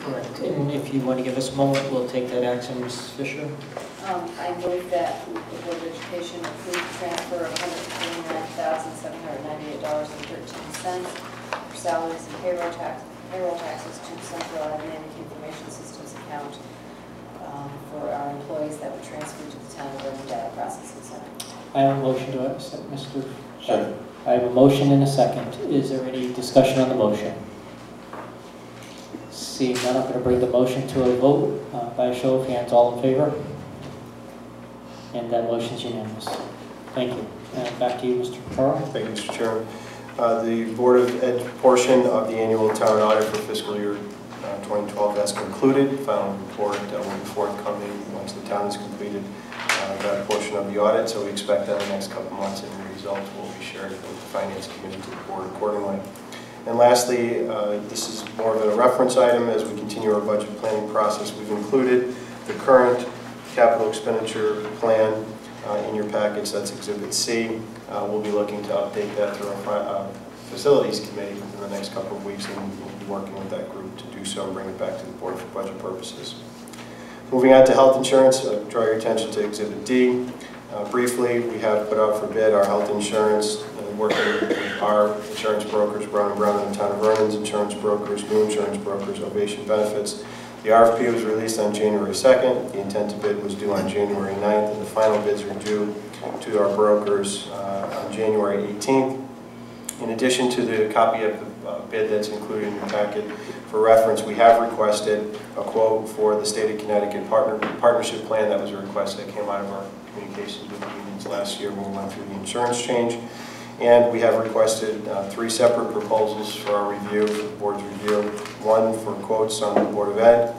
Correct. And if you want to give us a moment, we'll take that action, Ms. Fisher. I move that the Board of Education approve the transfer of $129,798.13 for salaries and payroll taxes to Central Admin Information Systems account for our employees that were transferred to the Town of Vernon Data Processing Center. I have a motion to accept, Mr. Second. I have a motion and a second. Is there any discussion on the motion? Seeing none, I'm going to bring the motion to a vote by a show of hands. All in favor? And that motion is unanimous. Thank you. And back to you, Mr. Carl. Thank you, Mr. Chairman. The Board of Ed portion of the annual town audit for fiscal year 2012 has concluded. Final report will be forthcoming once the town has completed that portion of the audit. So we expect that in the next couple of months, and the results will be shared with the Finance Committee to the Board accordingly. And lastly, this is more of a reference item as we continue our budget planning process. We've included the current capital expenditure plan in your package. That's Exhibit C. We'll be looking to update that through our Facilities Committee within the next couple of weeks, and we'll be working with that group to do so and bring it back to the Board for budget purposes. Moving on to health insurance, draw your attention to Exhibit D. Briefly, we have put out for bid our health insurance, working with our insurance brokers, Brown & Brown and the Town of Vernon's insurance brokers, new insurance brokers, Ovation Benefits. The RFP was released on January 2nd. The intent to bid was due on January 9th, and the final bids are due to our brokers on January 18th. In addition to the copy of the bid that's included in your packet, for reference, we have requested a quote for the State of Connecticut partnership plan. That was a request that came out of our communications with the unions last year when we went through the insurance change. And we have requested 3 separate proposals for our review, for the board's review. One for quotes on the Board of Ed,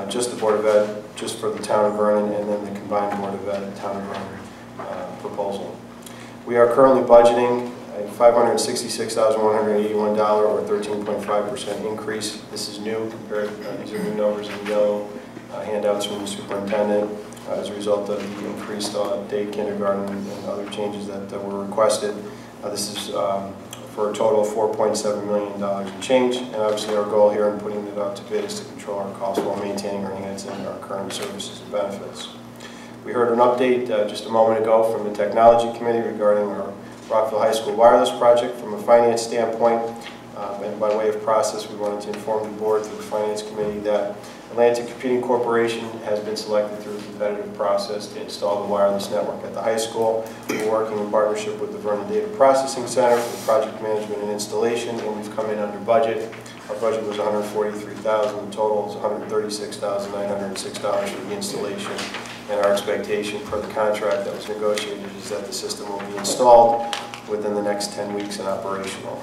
just the Board of Ed, just for the Town of Vernon, and then the combined Board of Ed and Town of Vernon proposal. We are currently budgeting a $566,181 or 13.5% increase. This is new compared, these are new numbers in yellow handouts from the superintendent as a result of the increased day kindergarten and other changes that were requested. This is for a total of $4.7 million in change, and obviously our goal here in putting it out to bid is to control our costs while maintaining our needs and our current services and benefits. We heard an update just a moment ago from the Technology Committee regarding our Rockville High School wireless project. From a finance standpoint, and by way of process, we wanted to inform the board through the Finance Committee that Atlantic Computing Corporation has been selected through a competitive process to install the wireless network at the high school. We're working in partnership with the Vernon Data Processing Center for project management and installation, and we've come in under budget. Our budget was $143,000. The total is $136,906 for the installation. And our expectation for the contract that was negotiated is that the system will be installed within the next 10 weeks and operational.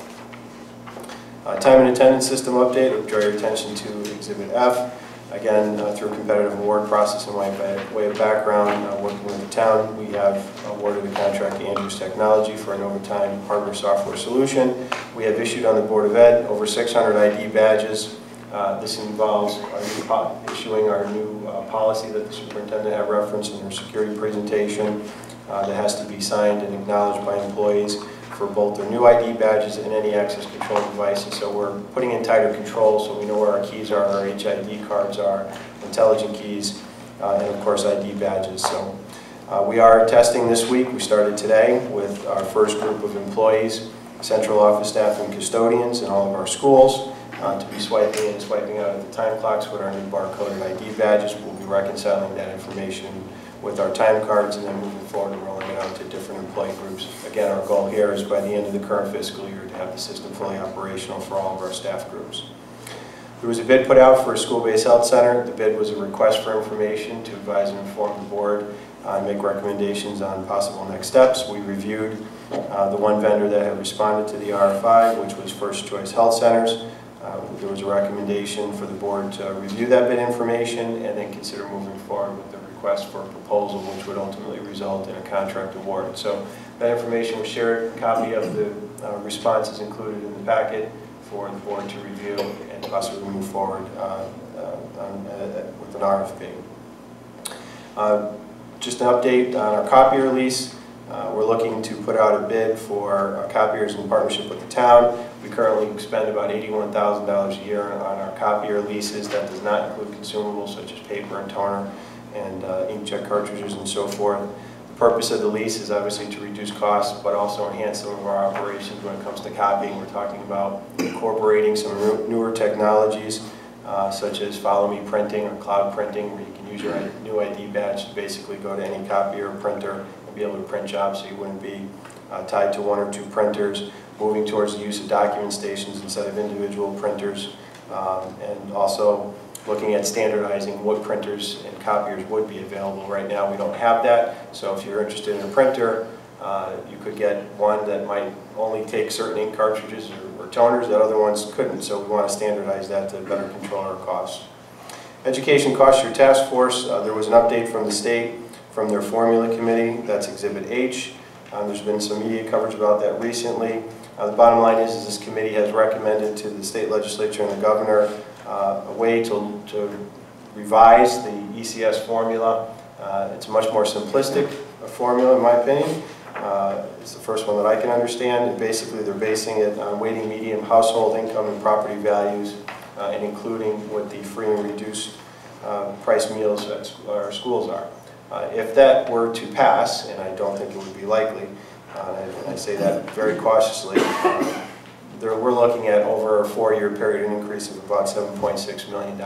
Time and attendance system update. I'll draw your attention to Exhibit F. Again, through a competitive award process and way of background, working with the town, we have awarded a contract to Andrews Technology for an overtime hardware software solution. We have issued on the Board of Ed over 600 ID badges. This involves issuing our new policy that the superintendent had referenced in her security presentation that has to be signed and acknowledged by employees for both their new ID badges and any access control devices. So we're putting in tighter controls so we know where our keys are, our HID cards are, intelligent keys, and of course ID badges. So we are testing this week. We started today with our first group of employees, central office staff and custodians in all of our schools to be swiping in and swiping out at the time clocks with our new barcoded ID badges. We'll be reconciling that information with our time cards and then moving forward and rolling it out to different employee groups. Again, our goal here is by the end of the current fiscal year to have the system fully operational for all of our staff groups. There was a bid put out for a school-based health center. The bid was a request for information to advise and inform the board and make recommendations on possible next steps. We reviewed the one vendor that had responded to the RFI, which was First Choice Health Centers. There was a recommendation for the board to review that bid information and then consider moving forward with the request for a proposal, which would ultimately result in a contract award. So that information was shared. A copy of the response is included in the packet for the board to review and possibly move forward with an RFP. Just an update on our copier lease. We're looking to put out a bid for copiers in partnership with the town. We We currently spend about $81,000 a year on our copier leases. That does not include consumables such as paper and toner and inkjet cartridges and so forth. The purpose of the lease is obviously to reduce costs, but also enhance some of our operations when it comes to copying. We're talking about incorporating some newer technologies, such as follow-me printing or cloud printing, where you can use your new ID badge to basically go to any copier or printer and be able to print jobs, so you wouldn't be tied to one or two printers. Moving towards the use of document stations instead of individual printers, and also looking at standardizing what printers and copiers would be available. Right now we don't have that, so if you're interested in a printer, you could get one that might only take certain ink cartridges or toners that other ones couldn't, so we want to standardize that to better control our costs. Education Cost Share Task Force, there was an update from the state from their formula committee. That's Exhibit H. There's been some media coverage about that recently. The bottom line is this committee has recommended to the state legislature and the governor a way to revise the ECS formula. It's a much more simplistic formula, in my opinion. It's the first one that I can understand, and basically they're basing it on weighting median household income and property values, and including what the free and reduced price meals at our schools are. If that were to pass, and I don't think it would be likely, and I say that very cautiously, we're looking at over a 4-year period an increase of about $7.6 million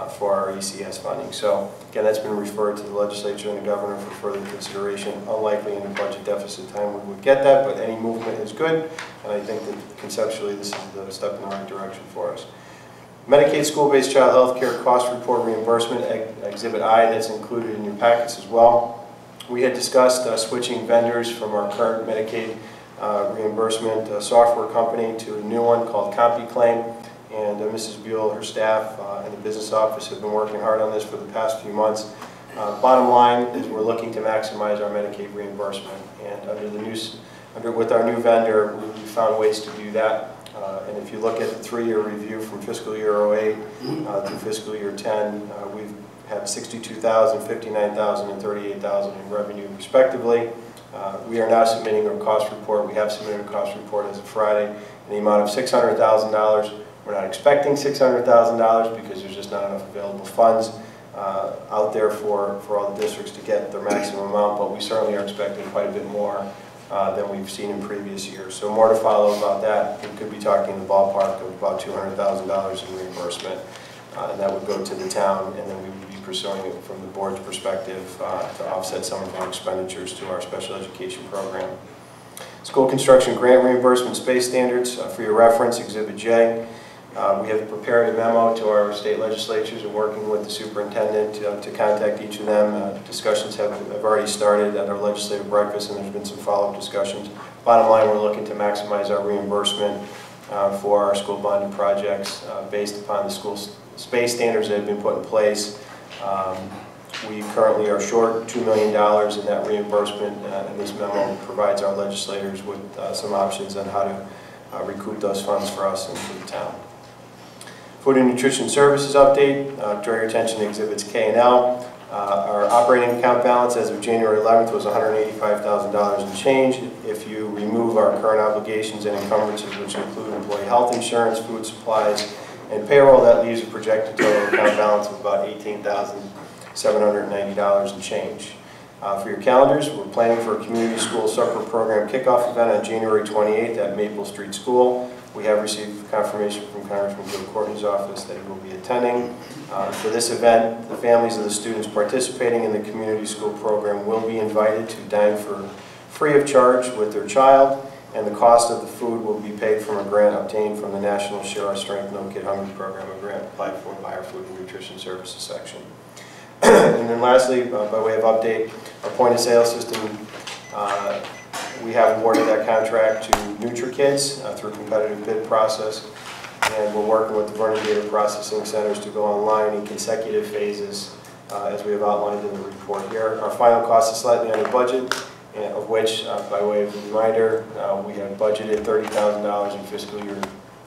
for our ECS funding. So again, that's been referred to the legislature and the governor for further consideration. Unlikely in the budget deficit time we would get that, but any movement is good, and I think that conceptually this is the step in the right direction for us. Medicaid school-based child health care cost report reimbursement, Exhibit I, that's included in your packets as well. We had discussed switching vendors from our current Medicaid reimbursement software company to a new one called CompuClaim, and Mrs. Buell, her staff, and the business office have been working hard on this for the past few months. Bottom line is we're looking to maximize our Medicaid reimbursement, and with our new vendor, we found ways to do that. And if you look at the 3-year review from fiscal year 08 to fiscal year 10, we've had $62,000, $59,000, and $38,000 in revenue respectively. We are now submitting a cost report. We have submitted a cost report as of Friday in the amount of $600,000. We're not expecting $600,000 because there's just not enough available funds out there for all the districts to get their maximum amount, but we certainly are expecting quite a bit more than we've seen in previous years. So more to follow about that. We could be talking in the ballpark of about $200,000 in reimbursement, and that would go to the town, and then we would be pursuing it from the board's perspective to offset some of our expenditures to our special education program. School construction grant reimbursement space standards, for your reference, Exhibit J. We have prepared a memo to our state legislatures and working with the superintendent to contact each of them. Discussions have already started at our legislative breakfast, and there's been some follow-up discussions. Bottom line, we're looking to maximize our reimbursement for our school bonded projects based upon the school space standards that have been put in place. We currently are short $2 million in that reimbursement, and this memo provides our legislators with some options on how to recoup those funds for us and for the town. Food and Nutrition Services update, draw your attention to Exhibits K and L. Our operating account balance as of January 11th was $185,000 and change. If you remove our current obligations and encumbrances, which include employee health insurance, food supplies, and payroll, that leaves a projected total account balance of about $18,790 and change. For your calendars, we're planning for a community school supper program kickoff event on January 28th at Maple Street School. We have received confirmation from Congressman Joe Courtney's office that he will be attending. For this event, the families of the students participating in the community school program will be invited to dine for free of charge with their child, and the cost of the food will be paid from a grant obtained from the National Share Our Strength No Kid Hungry program, a grant applied for by our Food and Nutrition Services section. And then lastly, by way of update, our point of sale system, we have awarded that contract to NutriKids through a competitive bid process, and we're working with the Vernon data processing centers to go online in consecutive phases as we have outlined in the report here. Our final cost is slightly under budget, of which, by way of a reminder, we have budgeted $30,000 in fiscal year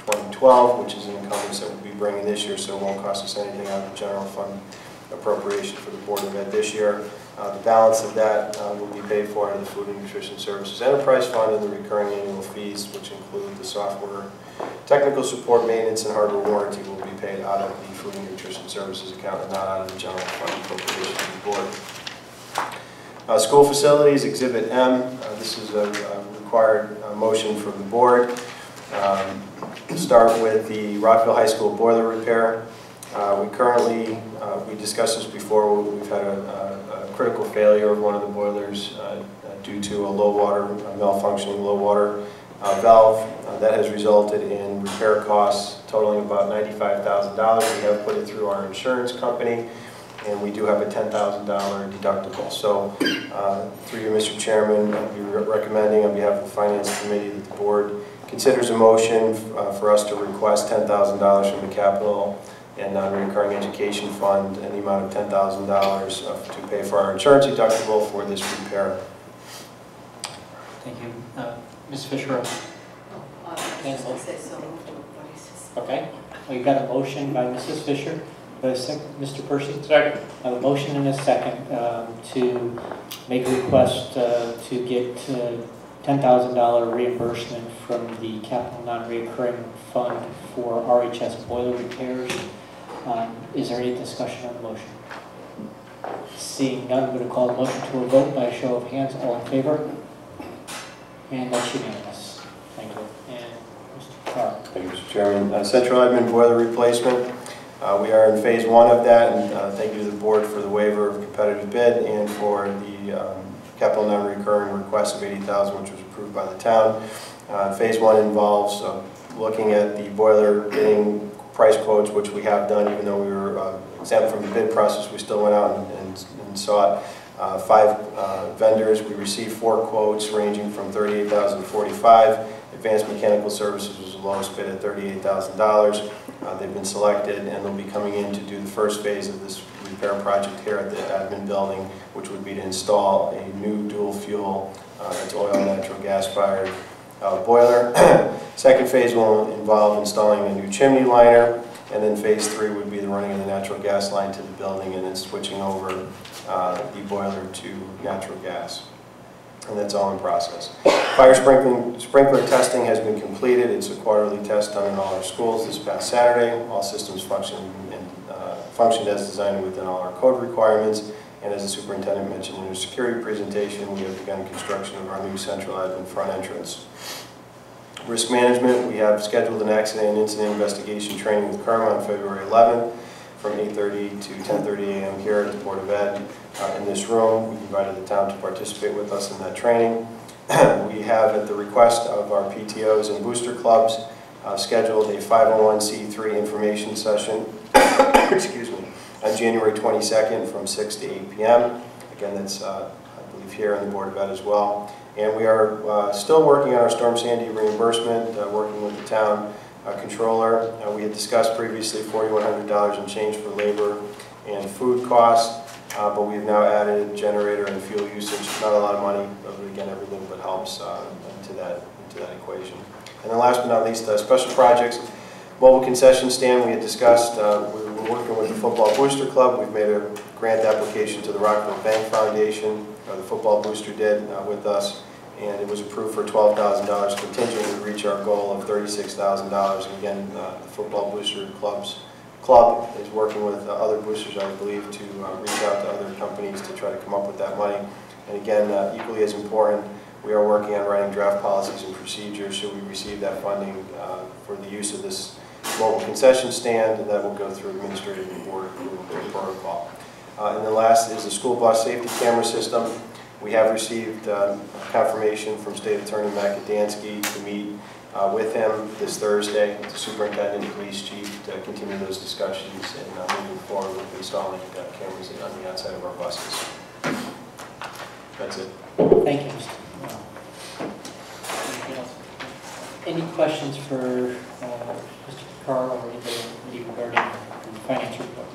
2012, which is an encumbrance that we'll be bringing this year, so it won't cost us anything out of the general fund appropriation for the Board of Ed this year. The balance of that will be paid for out of the Food and Nutrition Services Enterprise Fund and the recurring annual fees, which include the software, technical support, maintenance, and hardware warranty will be paid out of the Food and Nutrition Services account and not out of the general fund appropriation of the board. School facilities, Exhibit M. This is a required motion from the board. Start with the Rockville High School boiler repair. We discussed this before, we've had a critical failure of one of the boilers due to a malfunctioning low water valve. That has resulted in repair costs totaling about $95,000. We have put it through our insurance company, and we do have a $10,000 deductible. So, through you, Mr. Chairman, I'll be recommending on behalf of the Finance Committee that the board considers a motion for us to request $10,000 from the Capital and Non-Recurring Education Fund and the amount of $10,000 to pay for our insurance deductible for this repair. Thank you. Ms. Fisher? I was just going to say so moved. Okay. Well, you've got a motion by Mrs. Fisher. Mr. Percy? Second. I have a motion and a second to make a request to get $10,000 reimbursement from the Capital Non-Recurring Fund for RHS boiler repairs. Is there any discussion on the motion? Seeing none, I'm going to call the motion to a vote by a show of hands. All in favor? And that's unanimous. Thank you. And Mr. Carr. Thank you, Mr. Chairman. Central admin boiler replacement. We are in phase 1 of that, and thank you to the board for the waiver of competitive bid and for the capital non-recurring request of $80,000, which was approved by the town. Phase 1 involves looking at the boiler, getting price quotes, which we have done, even though we were exempt from the bid process. We still went out and sought 5 vendors. We received 4 quotes ranging from $38,000 to $45,000. Advanced Mechanical Services was the lowest bid at $38,000. They've been selected, and they'll be coming in to do the first phase of this repair project here at the admin building, which would be to install a new dual fuel, it's oil and natural gas fired boiler. Second phase will involve installing a new chimney liner, and then phase 3 would be the running of the natural gas line to the building and then switching over the boiler to natural gas. And that's all in process. Fire sprinkler testing has been completed. It's a quarterly test done in all our schools this past Saturday. All systems functioned as designed within all our code requirements. And as the superintendent mentioned in her security presentation, we have begun construction of our new central admin front entrance. Risk management, we have scheduled an accident and incident investigation training with KERMA on February 11th from 8:30 to 10:30 a.m. here at the Board of Ed in this room. We invited the town to participate with us in that training. We have, at the request of our PTOs and booster clubs, scheduled a 501c3 information session excuse me, on January 22nd from 6 to 8 p.m. Again, that's, I believe, here in the Board of Ed as well. And we are still working on our Storm Sandy reimbursement, working with the town controller. We had discussed previously $4,100 in change for labor and food costs, but we've now added generator and fuel usage. Not a lot of money, but again, everything but helps into that equation. And then last but not least, special projects. Mobile concession stand we had discussed. We were working with the Football Booster Club. We've made a grant application to the Rockville Bank Foundation. The Football Booster did with us, and it was approved for $12,000 contingent to reach our goal of $36,000. And again, the Football Booster Club is working with other boosters, I believe, to reach out to other companies to try to come up with that money. And again, equally as important, we are working on writing draft policies and procedures should we receive that funding for the use of this mobile concession stand, and that will go through administrative and board protocol. And then last is the school bus safety camera system. We have received confirmation from State Attorney Matt Gdansky to meet with him this Thursday, the superintendent and police chief, to continue those discussions and moving forward with installing cameras on the outside of our buses. That's it. Thank you, Mr. Anything else? Any questions for Mr. Carr or anybody regarding the finance report?